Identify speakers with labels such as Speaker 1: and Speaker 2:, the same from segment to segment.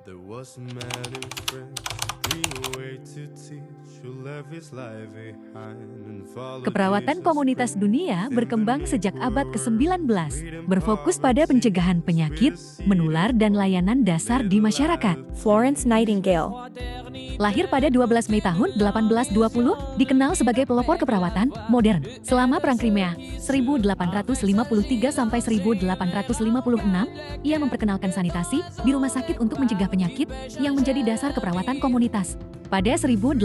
Speaker 1: There was a man in France, dream away to teach who left his life behind and followed
Speaker 2: Keperawatan
Speaker 1: Jesus'
Speaker 2: komunitas dunia berkembang sejak abad ke-19, berfokus pada pencegahan penyakit, menular dan layanan dasar di masyarakat.
Speaker 3: Florence Nightingale.
Speaker 2: Lahir pada 12 Mei tahun 1820, dikenal sebagai pelopor keperawatan modern. Selama Perang Crimea, 1853 sampai 1856, ia memperkenalkan sanitasi di rumah sakit untuk mencegah penyakit yang menjadi dasar keperawatan komunitas. Pada 1859,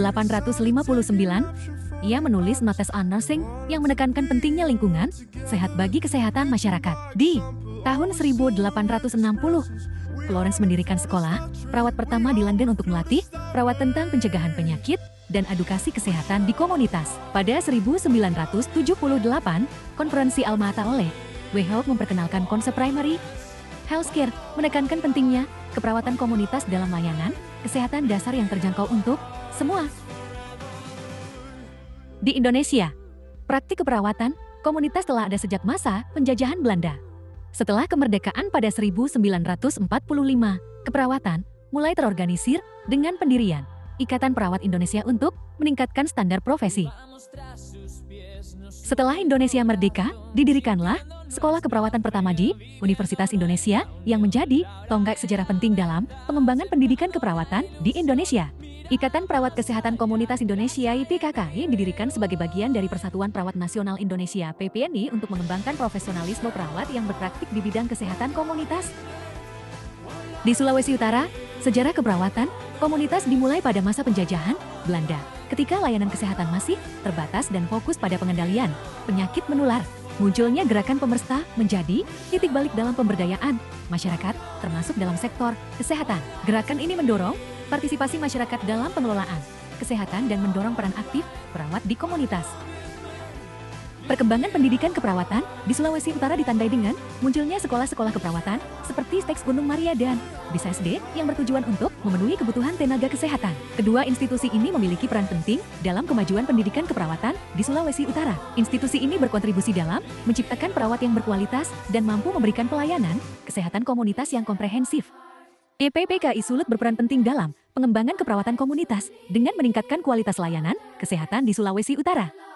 Speaker 2: ia menulis Notes on Nursing yang menekankan pentingnya lingkungan sehat bagi kesehatan masyarakat. Di tahun 1860, Florence mendirikan sekolah perawat pertama di London untuk melatih perawat tentang pencegahan penyakit dan edukasi kesehatan di komunitas. Pada 1978, konferensi Alma-Ata oleh WHO memperkenalkan konsep primary healthcare, menekankan pentingnya keperawatan komunitas dalam layanan kesehatan dasar yang terjangkau untuk semua. Di Indonesia, praktik keperawatan komunitas telah ada sejak masa penjajahan Belanda. Setelah kemerdekaan pada 1945, keperawatan mulai terorganisir dengan pendirian Ikatan Perawat Indonesia untuk meningkatkan standar profesi. Setelah Indonesia merdeka, didirikanlah Sekolah Keperawatan pertama di Universitas Indonesia yang menjadi tonggak sejarah penting dalam pengembangan pendidikan keperawatan di Indonesia. Ikatan Perawat Kesehatan Komunitas Indonesia (IPKKI) didirikan sebagai bagian dari Persatuan Perawat Nasional Indonesia (PPNI) untuk mengembangkan profesionalisme perawat yang berpraktik di bidang kesehatan komunitas. Di Sulawesi Utara, sejarah keperawatan komunitas dimulai pada masa penjajahan Belanda, ketika layanan kesehatan masih terbatas dan fokus pada pengendalian penyakit menular. Munculnya gerakan pemerintah menjadi titik balik dalam pemberdayaan masyarakat, termasuk dalam sektor kesehatan. Gerakan ini mendorong partisipasi masyarakat dalam pengelolaan kesehatan dan mendorong peran aktif perawat di komunitas. Perkembangan pendidikan keperawatan di Sulawesi Utara ditandai dengan munculnya sekolah-sekolah keperawatan seperti STEX Gunung Maria dan BISASD yang bertujuan untuk memenuhi kebutuhan tenaga kesehatan. Kedua institusi ini memiliki peran penting dalam kemajuan pendidikan keperawatan di Sulawesi Utara. Institusi ini berkontribusi dalam menciptakan perawat yang berkualitas dan mampu memberikan pelayanan kesehatan komunitas yang komprehensif. IPPKI Sulut berperan penting dalam pengembangan keperawatan komunitas dengan meningkatkan kualitas layanan kesehatan di Sulawesi Utara.